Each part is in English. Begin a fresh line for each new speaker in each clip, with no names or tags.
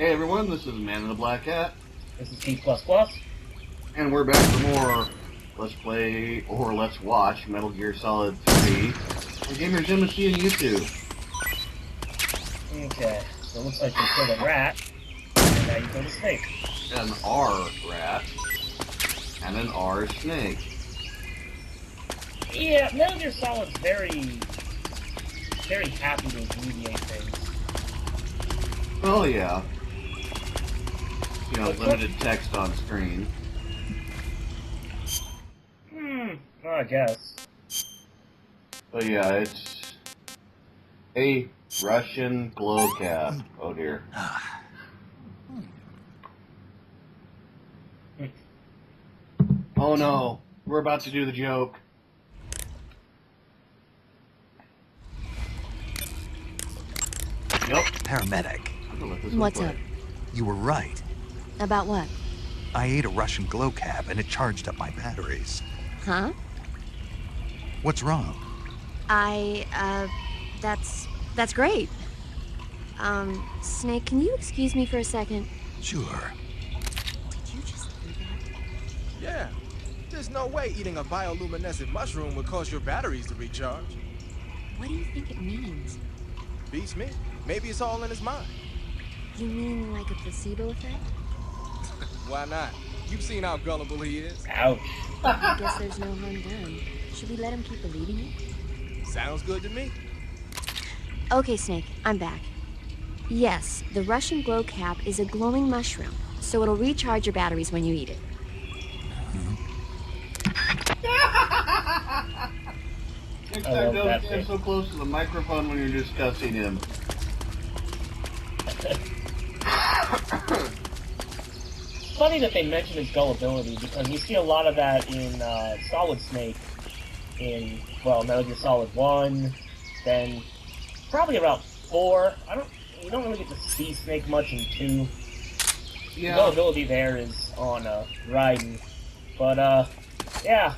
Hey everyone, this is Man in the Black Hat.
This is T++.
And we're back for more Let's Play, or Let's Watch, Metal Gear Solid 3 on Gamers Embassy and YouTube.
Okay, so it looks like you killed a rat, and now you killed a snake.
An R rat, and an R snake.
Yeah, Metal Gear Solid's very happy to abbreviate things.
Oh yeah. You know, limited text on screen.
Well, I guess.
But yeah, it's a Russian glow cap. Oh dear. Oh no, we're about to do the joke. Yep.
Paramedic.
What's up?
You were right.
About what?
I ate a Russian glow cap and it charged up my batteries.
Huh?
What's wrong?
That's great. Snake, can you excuse me for a second?
Sure.
Did you just do that?
Yeah. There's no way eating a bioluminescent mushroom would cause your batteries to recharge.
What do you think it means?
Beats me. Maybe it's all in his mind.
You mean like a placebo effect?
Why not? You've seen how gullible he is.
Ouch.
I guess there's no harm done. Should we let him keep believing it?
Sounds good to me.
Okay, Snake, I'm back. Yes, the Russian glow cap is a glowing mushroom, so it'll recharge your batteries when you eat it.
Next time, don't stand so close to the microphone when you're discussing him.
It's funny that they mention his gullibility, because you see a lot of that in Solid Snake in, well, Metal Gear Solid 1, then probably about 4. You don't really get to see Snake much in 2.
Yeah.
The gullibility there is on Raiden. But, yeah.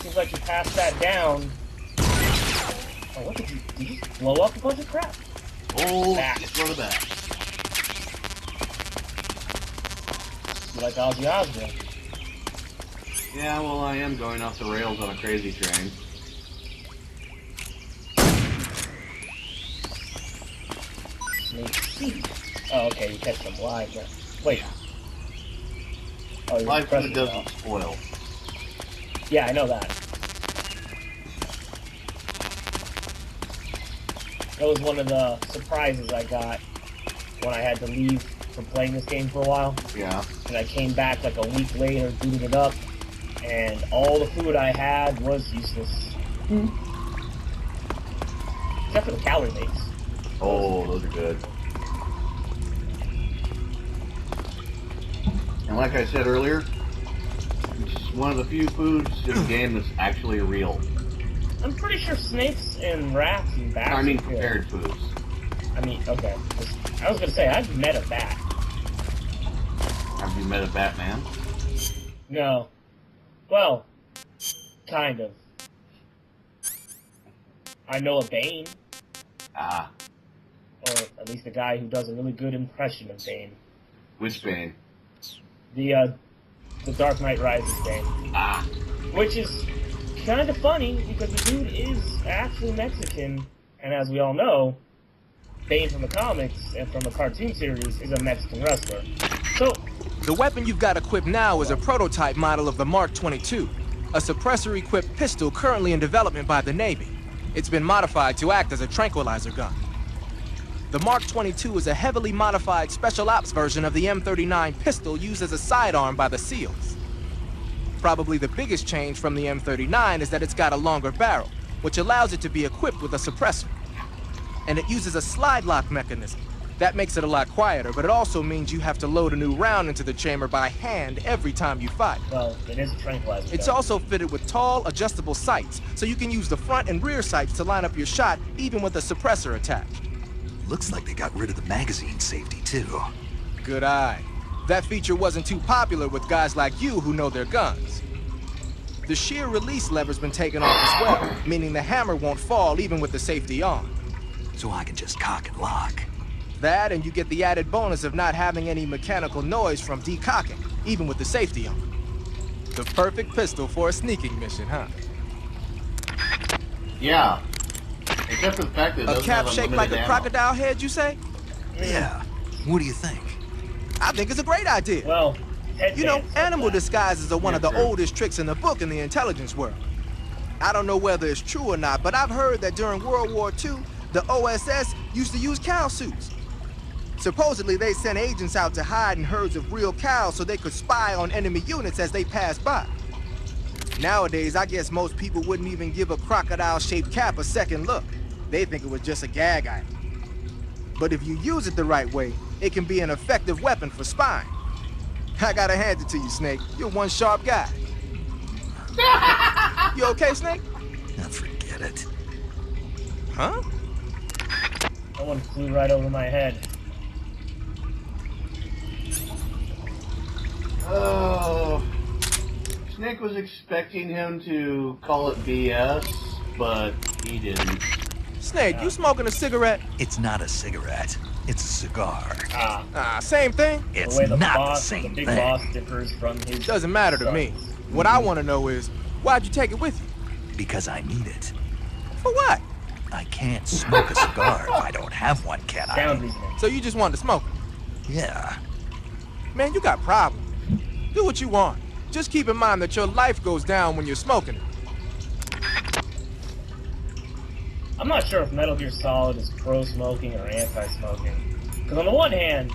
Seems like you passed that down. Oh, what did you just blow up a bunch of crap?
Oh,
Back.
get rid of that.
You like Ozzy Osbourne.
Yeah, well, I am going off the rails on a crazy train.
Snake seed. Oh, okay, you catch them live now. Wait. Oh, you're
Life
pressing
food doesn't
it
spoil.
Yeah, I know that. That was one of the surprises I got when I had to leave from playing this game for a while.
Yeah.
And I came back like a week later, booted it up, and all the food I had was useless. Except for the calorie mates.
Oh, those are good. And like I said earlier, it's one of the few foods in the game that's actually real.
I'm pretty sure snakes and rats and bats.
I mean,
are good.
prepared foods.
I mean, okay. I was gonna say, I've met a bat.
Have you met a Batman?
No. Well, kind of. I know a Bane.
Ah,
Or at least a guy who does a really good impression of Bane.
which Bane?
The Dark Knight Rises Bane.
Ah,
Which is kind of funny, because the dude is actually Mexican, and as we all know, Bane from the comics and from the cartoon series is a Mexican wrestler. So,
The weapon you've got equipped now is a prototype model of the Mark 22, a suppressor-equipped pistol currently in development by the Navy. It's been modified to act as a tranquilizer gun. The Mark 22 is a heavily modified special ops version of the M39 pistol used as a sidearm by the SEALs. Probably the biggest change from the M39 is that it's got a longer barrel, which allows it to be equipped with a suppressor. And it uses a slide lock mechanism. That makes it a lot quieter, but it also means you have to load a new round into the chamber by hand every time you fire.
well, it is a tranquilizer
It's
gun.
also fitted with tall, adjustable sights, so you can use the front and rear sights to line up your shot, even with a suppressor attached.
Looks like they got rid of the magazine safety, too.
Good eye. That feature wasn't too popular with guys like you who know their guns. The shear release lever's been taken off as well, meaning the hammer won't fall even with the safety on.
So I can just cock and lock.
That, and you get the added bonus of not having any mechanical noise from decocking, even with the safety on. The perfect pistol for a sneaking mission, huh?
Yeah. Except for the fact that it
A
doesn't
cap
have
shaped
unlimited
like a
ammo.
crocodile head, you say?
Yeah. What do you think?
I think it's a great idea.
Well,
You know,
headbands like
animal
that.
disguises are one
Yeah,
of the
true.
oldest tricks in the book in the intelligence world. I don't know whether it's true or not, but I've heard that during World War II, the OSS used to use cow suits. Supposedly, they sent agents out to hide in herds of real cows so they could spy on enemy units as they passed by. Nowadays, I guess most people wouldn't even give a crocodile-shaped cap a second look. They think it was just a gag item. But if you use it the right way, it can be an effective weapon for spying. I gotta hand it to you, Snake. You're one sharp guy. You okay, Snake?
Now forget it.
Huh?
That one flew right over my head.
Oh. Snake was expecting him to call it BS, but he didn't.
Snake, you smoking a cigarette?
It's not a cigarette. It's a cigar.
Ah, same thing.
It's
the way the
not
boss,
the same
big
thing.
boss differs from his.
Doesn't matter to
son.
me. What I want to know is, why'd you take it with you?
Because I need it.
For what?
I can't smoke a cigar if I don't have one, can
Sound
I?
reasoning.
So you just wanted to smoke it?
Yeah.
Man, you got problems. Do what you want. Just keep in mind that your life goes down when you're smoking it.
I'm not sure if Metal Gear Solid is pro-smoking or anti-smoking. Because on the one hand,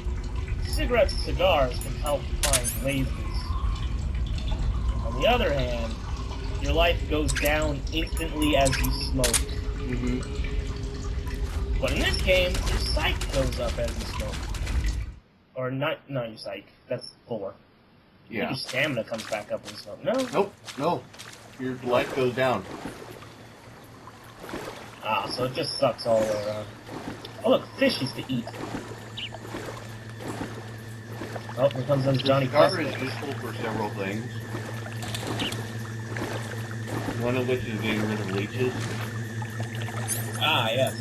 cigarettes and cigars can help find laziness. On the other hand, your life goes down instantly as you smoke.
Mm-hmm.
But in this game, your psych goes up as you smoke. Or not your psych. That's 4.
Yeah.
Maybe stamina comes back up when you smoke. No?
Nope. No. Your life goes down.
Ah, so it just sucks all the way around. Oh look, fishies to eat. Oh, here comes those Johnny
Cigar
Quest.
is useful for several things. One of which is getting rid of leeches.
Ah, yes.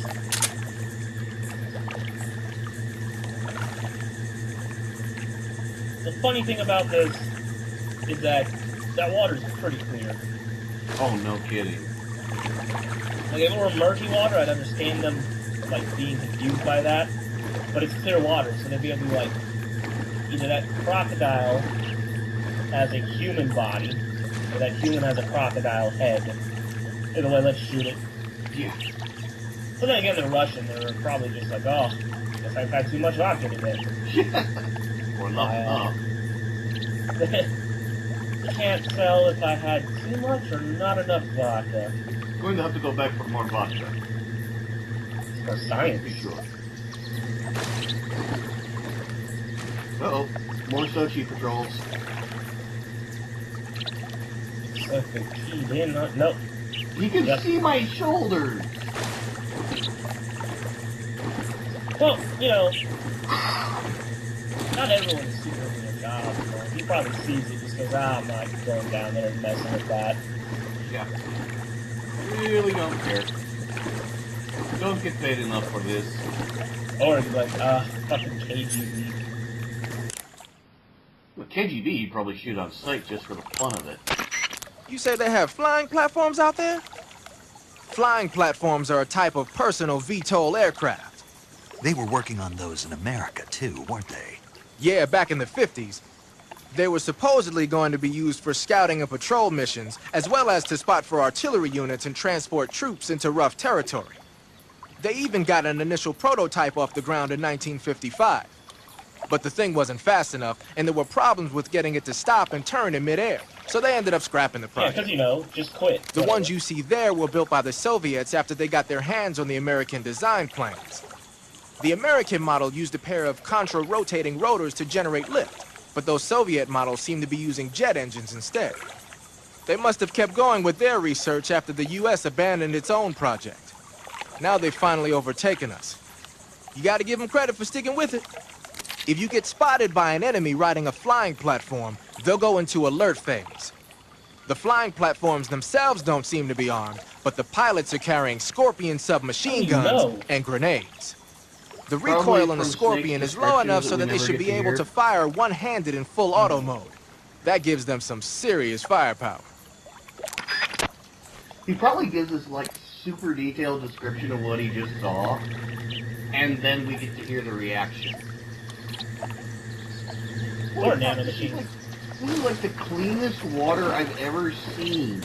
The funny thing about this is that water's pretty clear.
Oh, no kidding.
Like, if it were murky water, I'd understand them, like, being confused by that. But it's clear water, so they'd be able to be like, either that crocodile has a human body, or that human has a crocodile head. Either way, let's shoot it.
Yeah.
But then again, they're Russian. They're probably just like, oh, guess I've had too much vodka today.
Or not enough.
Can't tell if I had too much or not enough vodka.
Going to have to go back for more vodka.
For science.
Be sure. Uh-oh. More Sochi patrols.
So if they keyed in, nope.
You can
Yep.
see my shoulders!
Well, you know, not everyone is super into their job. You know. He probably sees it, just goes, I'm not going down there and messing with that.
Yeah. Really don't care. Don't get paid enough for this.
Or he's like, fucking KGB.
With KGB, you'd probably shoot on sight just for the fun of it.
You say they have flying platforms out there? Flying platforms are a type of personal VTOL aircraft.
They were working on those in America, too, weren't they?
Yeah, back in the 50s. They were supposedly going to be used for scouting and patrol missions, as well as to spot for artillery units and transport troops into rough territory. They even got an initial prototype off the ground in 1955. But the thing wasn't fast enough, and there were problems with getting it to stop and turn in midair. So they ended up scrapping the
Yeah,
project.
because, you know, just quit.
The ones you see there were built by the Soviets after they got their hands on the American design plans. The American model used a pair of contra-rotating rotors to generate lift, but those Soviet models seem to be using jet engines instead. They must have kept going with their research after the US abandoned its own project. Now they've finally overtaken us. You gotta give them credit for sticking with it. If you get spotted by an enemy riding a flying platform, they'll go into alert phase. The flying platforms themselves don't seem to be armed, but the pilots are carrying Scorpion submachine
How do you
guns
know?
and grenades. The
Probably
recoil on the
from
Scorpion
Snake's
is low enough
descriptions
so
that
that
we
they
never
should
get
be
to
able
hear.
to fire one-handed in full auto mode. That gives them some serious firepower.
He probably gives us like super detailed description of what he just saw, and then we get to hear the reaction.
Or
Holy fuck,
nano
this is
machines
like the cleanest water I've ever seen.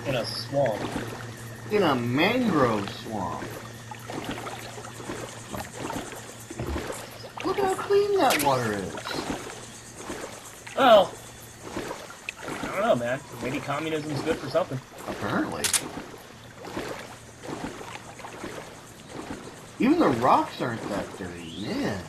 in a swamp.
In a mangrove swamp. Look how clean that water is.
Well, I don't know, man. Maybe communism's good for something.
Apparently. Even the rocks aren't that dirty, man.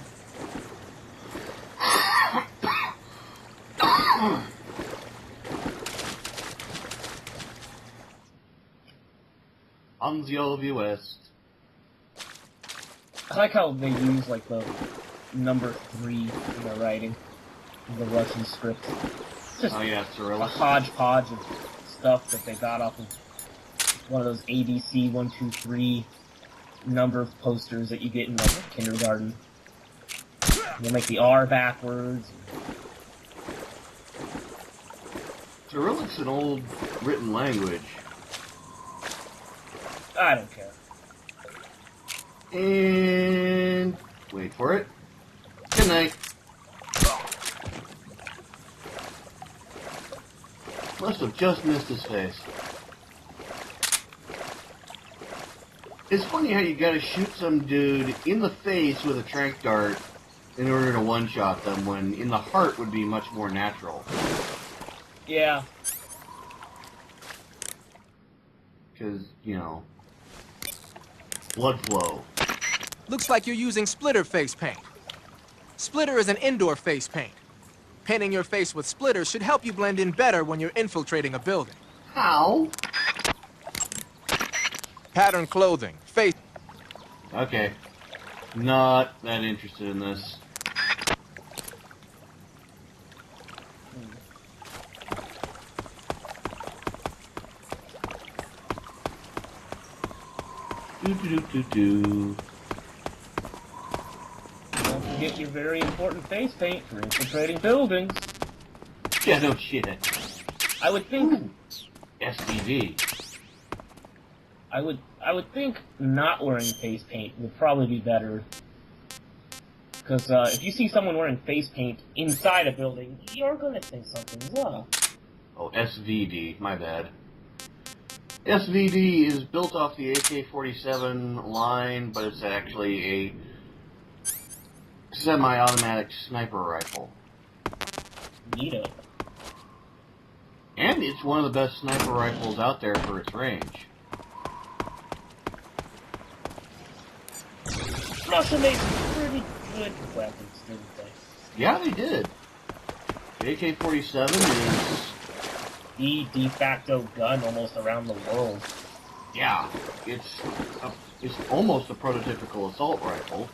Anzio of West.
I like how they use like the number 3 in their writing in the Russian script. It's just
Oh yeah,
a
Cyrillic.
hodgepodge of stuff that they got off of one of those ABC 123 number posters that you get in like kindergarten. They make the R backwards.
Cyrillic's an old written language.
I don't care.
And wait for it. Good night. Must have just missed his face. It's funny how you gotta shoot some dude in the face with a tranq dart in order to one-shot them, when in the heart would be much more natural.
Yeah.
Because, you know, blood flow.
Looks like you're using splitter face paint. Splitter is an indoor face paint. Painting your face with splitter should help you blend in better when you're infiltrating a building.
How?
Pattern clothing, face...
Okay. Not that interested in this. Do.
Don't forget your very important face paint for infiltrating buildings.
Yeah, no shit.
I would think...
Ooh. SDV.
I would think not wearing face paint would probably be better. Because if you see someone wearing face paint inside a building, you're gonna think something's up.
Oh, SVD. My bad. SVD is built off the AK-47 line, but it's actually a semi-automatic sniper rifle.
Neato.
And it's one of the best sniper rifles out there for its range.
Russia made pretty good weapons, didn't they?
Yeah, they did. The AK-47 is...
The de facto gun almost around the world.
Yeah, it's almost a prototypical assault rifle.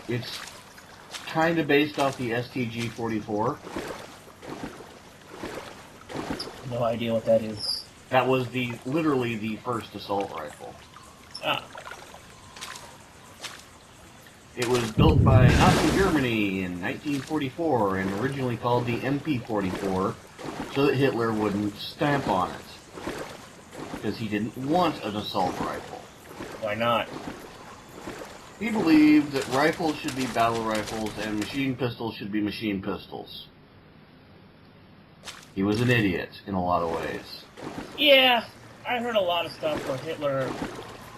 It's kind of based off the STG-44.
No idea what that is.
That was literally the first assault rifle.
Ah,
It was built by Nazi Germany in 1944 and originally called the MP-44 so that Hitler wouldn't stamp on it. Because he didn't want an assault rifle.
why not?
He believed that rifles should be battle rifles and machine pistols should be machine pistols. He was an idiot in a lot of ways.
Yeah, I heard a lot of stuff where Hitler,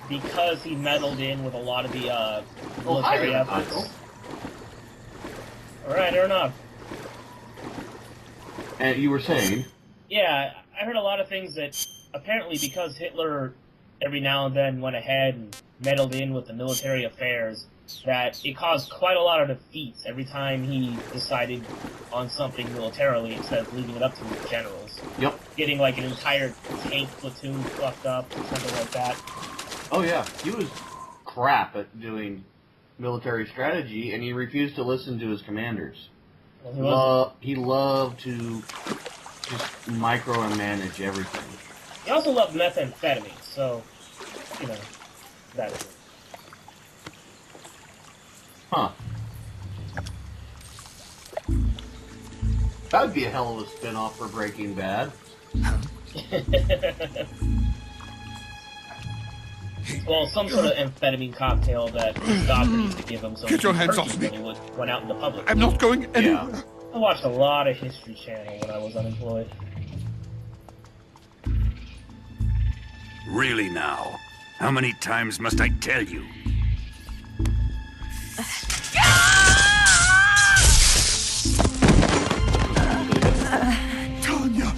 because he meddled in with a lot of the military efforts. Alright, fair enough.
And you were saying?
Yeah, I heard a lot of things that apparently because Hitler every now and then went ahead and meddled in with the military affairs, that it caused quite a lot of defeats every time he decided on something militarily instead of leaving it up to his generals.
Yep.
Getting like an entire tank platoon fucked up or something like that.
Oh yeah, he was crap at doing military strategy, and he refused to listen to his commanders.
Well,
He loved to just micromanage everything.
he also loved methamphetamine, so, you know, that's it.
Huh. That would be a hell of a spin-off for Breaking Bad.
Well, some sort of amphetamine cocktail that his doctor used to give him so
Get your hands off me.
when he went out in the public.
I'm not going anywhere.
Yeah.
I watched a lot of History Channel when I was unemployed.
Really now? How many times must I tell you?
Tanya!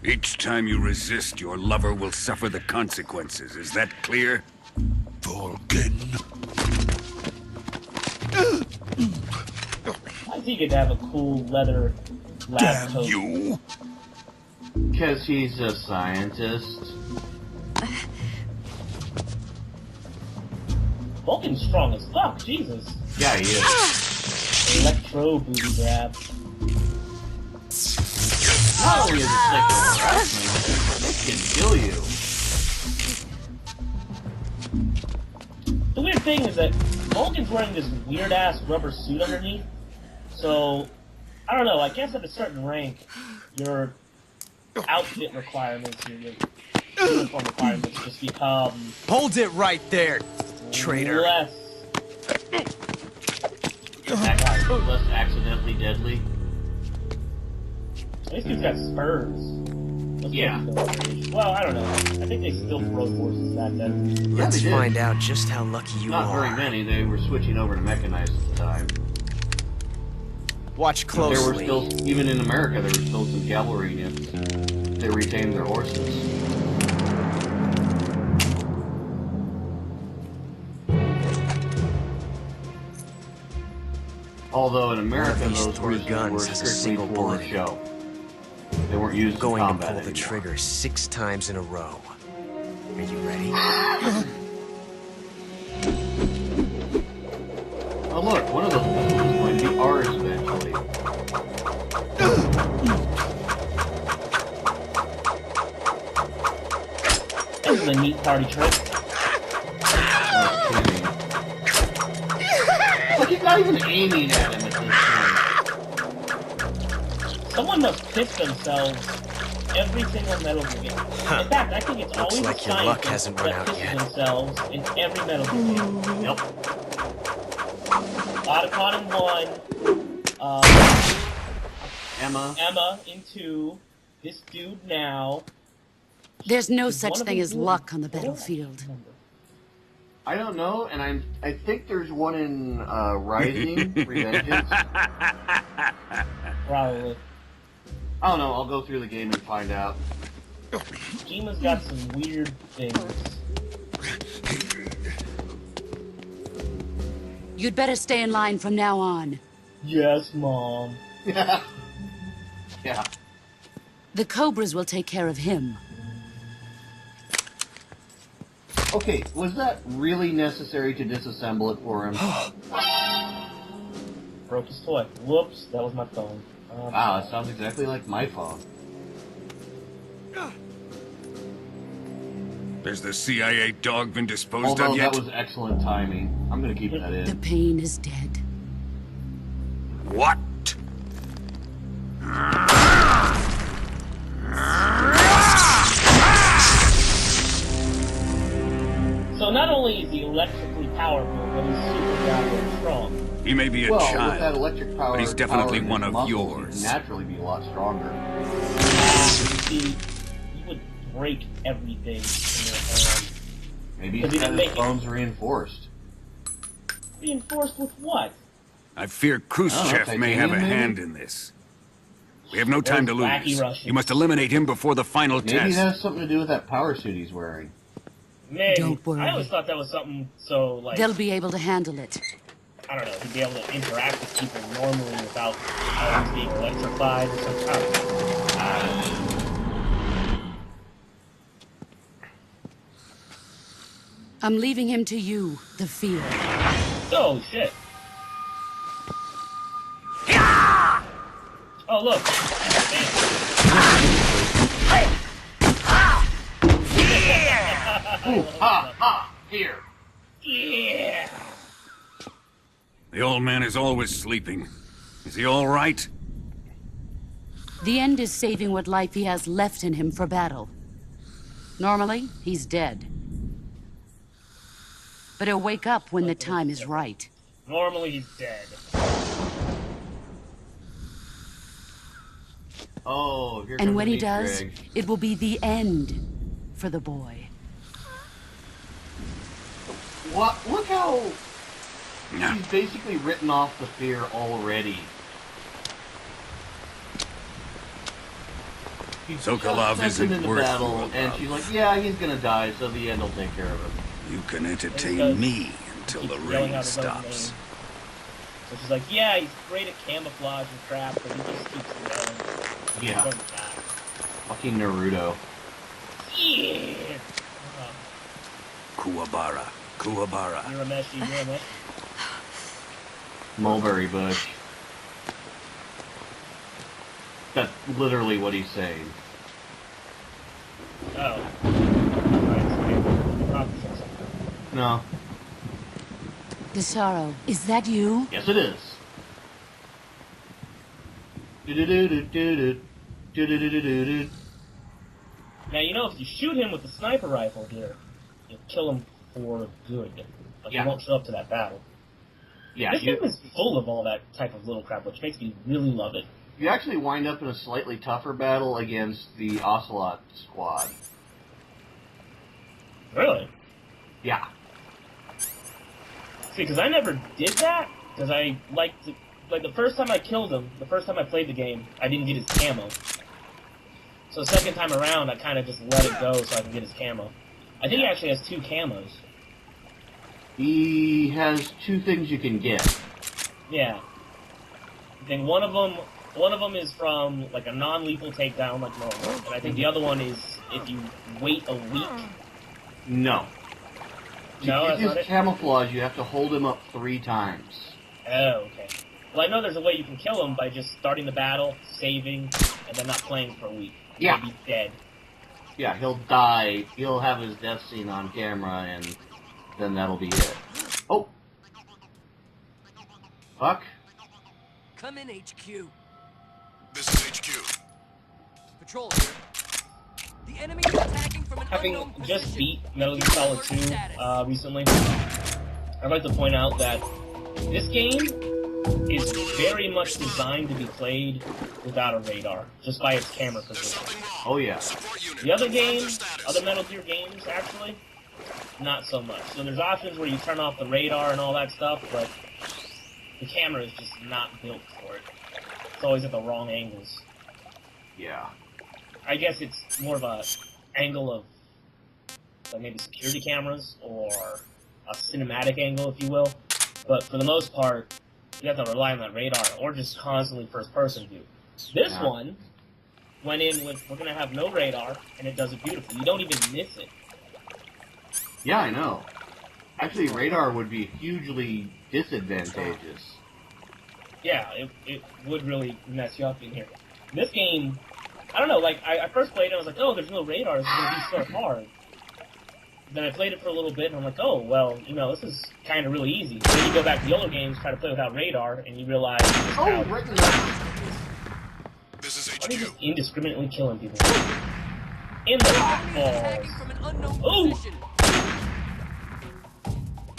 Each time you resist, your lover will suffer the consequences. Is that clear?
Vulcan.
I think he'd have a cool leather lab
Damn
coat.
you!
Because he's a scientist.
Vulcan's strong as fuck, Jesus.
Yeah, he is.
Electro booty grab.
Not only is it sexual harassment, it can kill you.
The weird thing is that Vulcan's wearing this weird ass rubber suit underneath. So, I don't know, I guess at a certain rank, your outfit requirements, your uniform requirements just become
Hold it right there, traitor.
less.
Less accidentally deadly.
At least he's got spurs. Those
Yeah.
things don't- Well, I don't know. I think they still rode horses back then.
Let's
Find out just how lucky you
Not very many. They were switching over to mechanized at the time.
Watch
There were
closely.
still, even in America, there were still some cavalry units that retained their horses. Although in America,
One of these
those
three
horses
guns
were
has a
strictly
single
for
bullet.
show. They weren't used
Going
in
to
combat
pull the
anymore.
trigger 6 times in a row. Are you ready?
Oh look, one of those pistols is going to be ours eventually.
This is a neat party trick.
Like he's not even aiming at him at this point.
Someone must piss themselves every single Metal Gear game. In fact, I think it's always
like
the
your luck
scientists
hasn't run
that
out
pisses
yet.
themselves in every Metal Gear game.
Yep.
Otacon in 1, Emma in 2, this dude now.
There's no
Is
such
one of
thing
them
as
good?
luck on the
I don't
battlefield.
remember.
I don't know, and I think there's one in Rising, Revengeance.
Probably.
I don't know, I'll go through the game and find out.
Jima's got some weird things.
You'd better stay in line from now on.
Yes, Mom.
Yeah.
The Cobras will take care of him.
Okay, was that really necessary to disassemble it for him?
Broke his toy. Whoops, that was my phone.
Wow, that sounds exactly like my phone.
Has the CIA dog been disposed
Although
of yet?
that was excellent timing. I'm gonna keep that
The
in.
pain is dead.
What?
So not only is he electrically powerful, but he's super goddamn strong.
He may be a
Well, with
child.
that electric power,
but he's definitely
power in
one
his
of
muscles,
yours.
he'd naturally be a lot stronger.
You see, he would break everything in your hand.
Maybe
But
he's
he
got
didn't
his
make it.
bones reinforced.
Reinforced with what?
I fear Khrushchev may have a
titanium, maybe?
hand in this. We have no time to
Those wacky
lose.
Russians.
You must eliminate him before the final
Maybe it
test.
has something to do with that power suit he's wearing.
Maybe.
Don't worry.
I always thought that was something so, like,
They'll be able to handle it.
I don't know, to be able to interact with people normally without always being electrified or something. I don't know.
I'm leaving him to you, the field.
Oh, shit. Oh, look.
Ooh, ha, ha, here.
Yeah.
The old man is always sleeping. Is he all right?
The end is saving what life he has left in him for battle. Normally, he's dead. But he'll wake up when the time is right.
Normally he's dead.
Oh, here
And
comes
when
an
he
Easter
does,
egg.
it will be the end for the boy.
What? Look how she's basically written off the fear already. She's
Sokolov
just stepping
isn't
into
worth
battle,
your
and
love.
she's like, "Yeah, he's gonna die, so the end will take care of him."
You can entertain
Because
me until
Keeps
the
yelling
rain
out his own
stops.
name. So she's like, yeah, he's great at camouflage and crap, but he just keeps yelling.
Yeah,
Doesn't die.
fucking Naruto.
Yeah.
Kuwabara. Kuwabara.
Urameshi.
Mulberry bush. That's literally what he's saying.
Oh.
No.
Desaro, is that you?
Yes, it is. Do-do-do-do-do-do. Do-do-do-do-do-do.
Now, you know, if you shoot him with the sniper rifle here, you'll kill him for good. Like,
Yeah.
he won't show up to that battle.
Yeah,
This
you,
game is full of all that type of little crap, which makes me really love it.
you actually wind up in a slightly tougher battle against the Ocelot squad.
Really?
Yeah.
See, because I never did that, because I liked to, like, the first time I killed him, the first time I played the game, I didn't get his camo. So the second time around, I kind of just let it go so I can get his camo. I think he actually has 2 camos.
He has 2 things you can get.
Yeah. I think one of them is from, like, a non-lethal takedown, like normal, and I think the other one is if you wait a week.
No.
No,
To
that's
get
not
his
it?
camouflage, you have to hold him up 3 times.
Oh, okay. Well, I know there's a way you can kill him by just starting the battle, saving, and then not playing for a week.
Yeah.
He'll be dead.
Yeah, he'll die. He'll have his death scene on camera, and then that'll be it. Oh! Fuck.
Come in, HQ.
This is HQ.
Patrol here. The enemy is attacking from an
Having
unknown
just
position.
beat Metal Gear Solid 2 recently, I'd like to point out that this game is very much designed to be played without a radar, just by its camera position.
Oh, yeah.
The other games, other Metal Gear games, actually, not so much. So there's options where you turn off the radar and all that stuff, but the camera is just not built for it. It's always at the wrong angles.
Yeah.
I guess it's more of a angle of, like, maybe security cameras or a cinematic angle, if you will. But for the most part, you have to rely on that radar or just constantly first-person view. This
Yeah.
one went in with, we're going to have no radar, and it does it beautifully. You don't even miss it.
Yeah, I know. Actually, radar would be hugely disadvantageous.
Yeah, it would really mess you up in here. This game, I don't know, like, I first played it, I was like, oh, there's no radar, it's going to be so hard. Then I played it for a little bit, and I'm like, oh, well, you know, this is kind of really easy. Then you go back to the older games, try to play without radar, and you realize just how...
right in the...
This is
Why are you
HQ.
just indiscriminately killing people? In the balls.
From an unknown
Ooh!
position.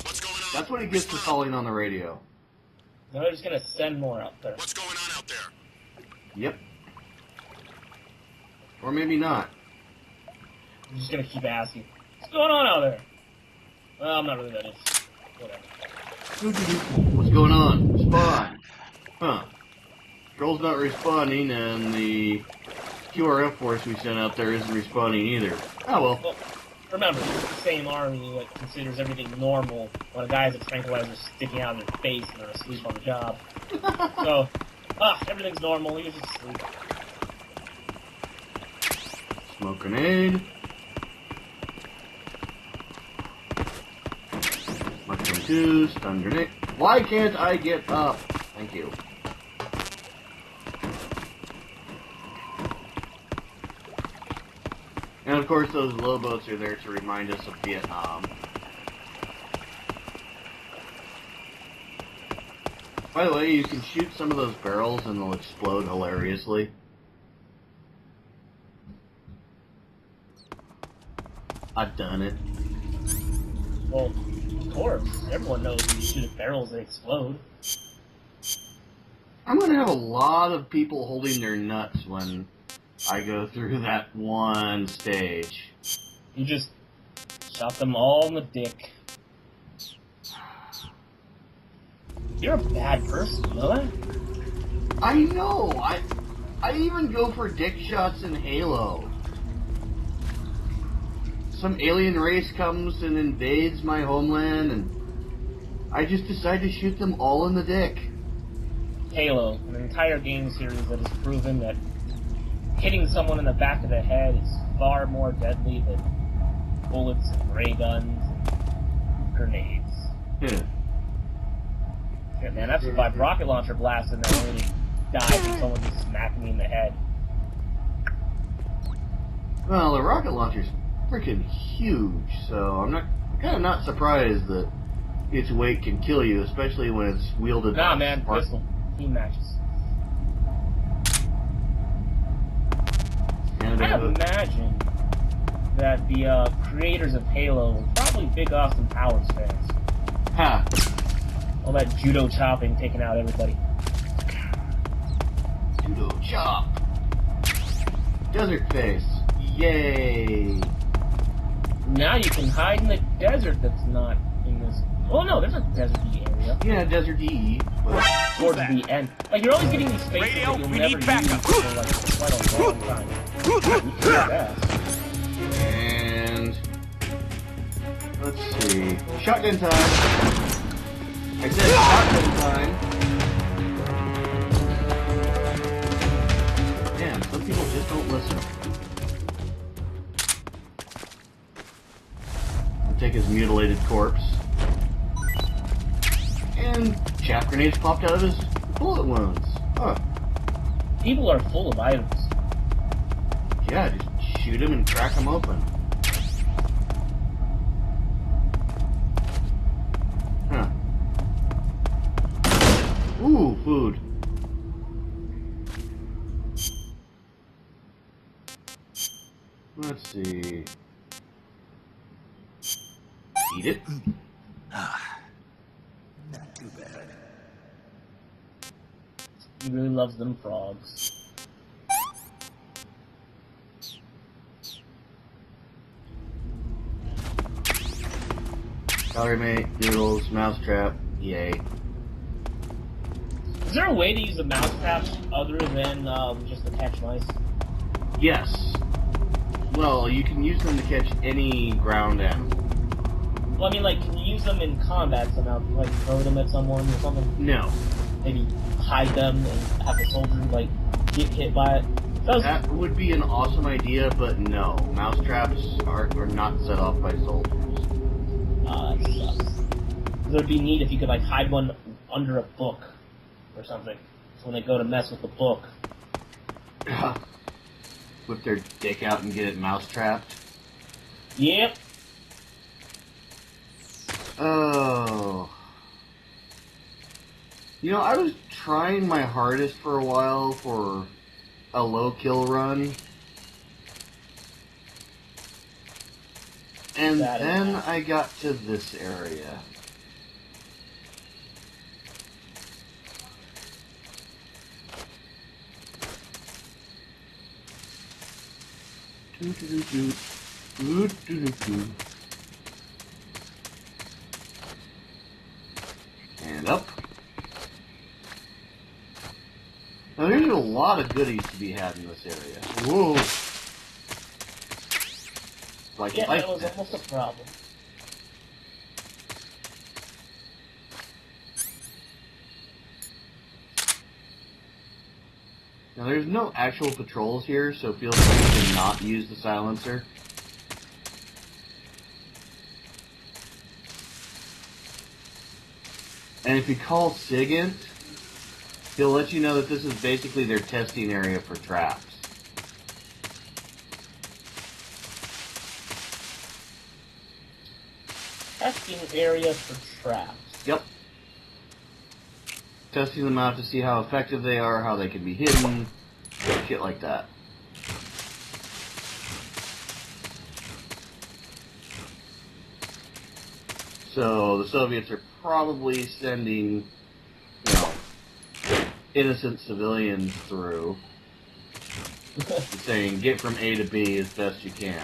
What's going on?
That's what he gets for calling on the radio.
Now they're just going to send more out there.
What's going on out there?
Yep. Or maybe not.
I'm just going to keep asking, what's going on out there? Well, I'm not really that interested. Whatever.
What's going on? Respond. Huh. Troll's not responding, and the QRF force we sent out there isn't responding either. Oh well.
Well, remember, it's the same army that considers everything normal when a guy has a tranquilizer sticking out of their face and they're asleep on the job. So, everything's normal, he was just asleep.
Smoke grenade. Mark 22, stun grenade. Why can't I get up? Thank you. And And of course those low boats are there to remind us of Vietnam. By the way, you can shoot some of those barrels and they'll explode hilariously. I've done it.
Well, of course. Everyone knows when you shoot at barrels, they explode.
I'm gonna have a lot of people holding their nuts when I go through that one stage.
You just shot them all in the dick. You're a bad person, you know that?
I know! I even go for dick shots in Halo. Some alien race comes and invades my homeland, and I just decide to shoot them all in the dick.
Halo, an entire game series that has proven that hitting someone in the back of the head is far more deadly than bullets and ray guns and grenades.
Yeah.
Yeah, man, I've survived rocket launcher blasts and I only died from someone just smacked me in the head.
Well, the rocket launcher's freaking huge, so I'm kind of not surprised that its weight can kill you, especially when it's wielded.
Nah, man, pistol. Team matches. I imagine that the creators of Halo were probably big Austin Powers fans.
Ha!
All that judo chopping taking out everybody.
Judo chop! Desert face! Yay!
Now you can hide in the desert that's not in this... Oh no, there's a desert-y area.
Yeah, desert-y, but...
Towards the end. Like, you're always getting these spaces that you'll never use for, like, quite a long time.
And... let's see... shotgun time! I said shotgun time! Damn, some people just don't listen. I'll take his mutilated corpse. And chaff grenades popped out of his bullet wounds. Huh.
People are full of items.
Yeah, just shoot him and crack him open. Huh. Ooh, food. Let's see. Eat it.
He really loves them frogs.
Calorie mate, noodles, mousetrap, yay.
Is there a way to use the mousetraps other than just to catch mice?
Yes. Well, you can use them to catch any ground animal.
Well, I mean, like, can you use them in combat somehow? Like, throw them at someone or something?
No.
Maybe hide them and have the soldier, like, get hit by it?
That would be an awesome idea, but no. Mousetraps are not set off by soldiers.
That sucks. It would be neat if you could, like, hide one under a book or something. So when they go to mess with the book.
Whip their dick out and get it mouse-trapped.
Yep.
Oh. You know, I was trying my hardest for a while for a low kill run. And then I got to this area. And up. Now there's a lot of goodies to be had in this area. Whoa! Like,
Yeah, that was almost a problem.
Now there's no actual patrols here, so feel free to not use the silencer. And if you call SIGINT, he'll let you know that this is basically their testing area for traps.
testing areas for traps.
Yep. Testing them out to see how effective they are, how they can be hidden, shit like that. So the Soviets are probably sending, innocent civilians through, saying get from A to B as best you can.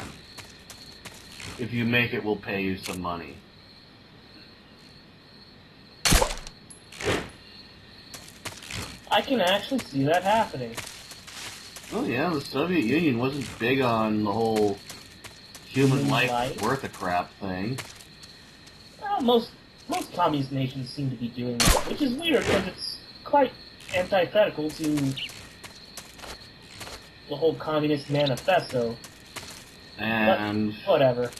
If you make it, we'll pay you some money.
I can actually see that happening.
Oh yeah, the Soviet Union wasn't big on the whole human life worth a crap thing.
Well, most communist nations seem to be doing that, which is weird because it's quite antithetical to the whole Communist Manifesto.
And
but whatever.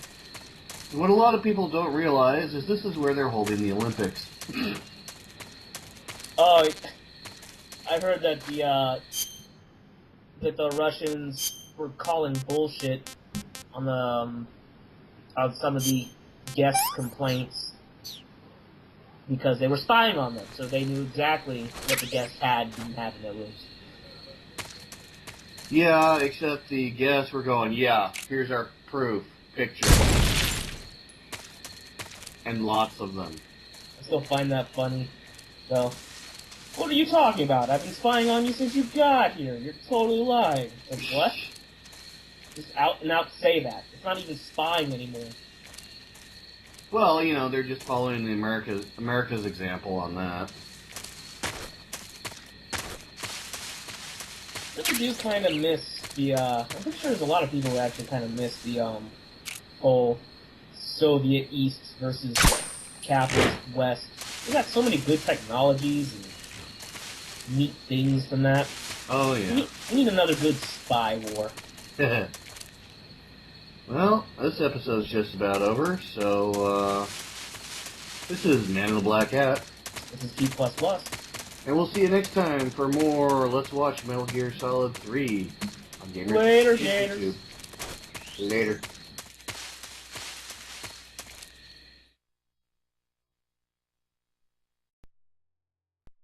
What a lot of people don't realize is this is where they're holding the Olympics.
Oh, I heard that the Russians were calling bullshit on some of the guest complaints because they were spying on them, so they knew exactly what the guests had and didn't have in their rooms.
Yeah, except the guests were going, yeah, here's our proof, picture. And lots of them.
I still find that funny, though. What are you talking about? I've been spying on you since you got here. You're totally lying. Like, what? Just out and out say that. It's not even spying anymore.
Well, they're just following the America's example on that.
I really do kind of miss the, I'm pretty sure there's a lot of people who actually kind of miss the, whole Soviet East versus capitalist West. We got so many good technologies and neat things from that.
Oh, yeah.
We need another good spy war.
Well, this episode's just about over, so, this is Man in the Black Hat.
This is G++.
And we'll see you next time for more Let's Watch Metal Gear Solid 3 on Gamer
Later,
YouTube. Later.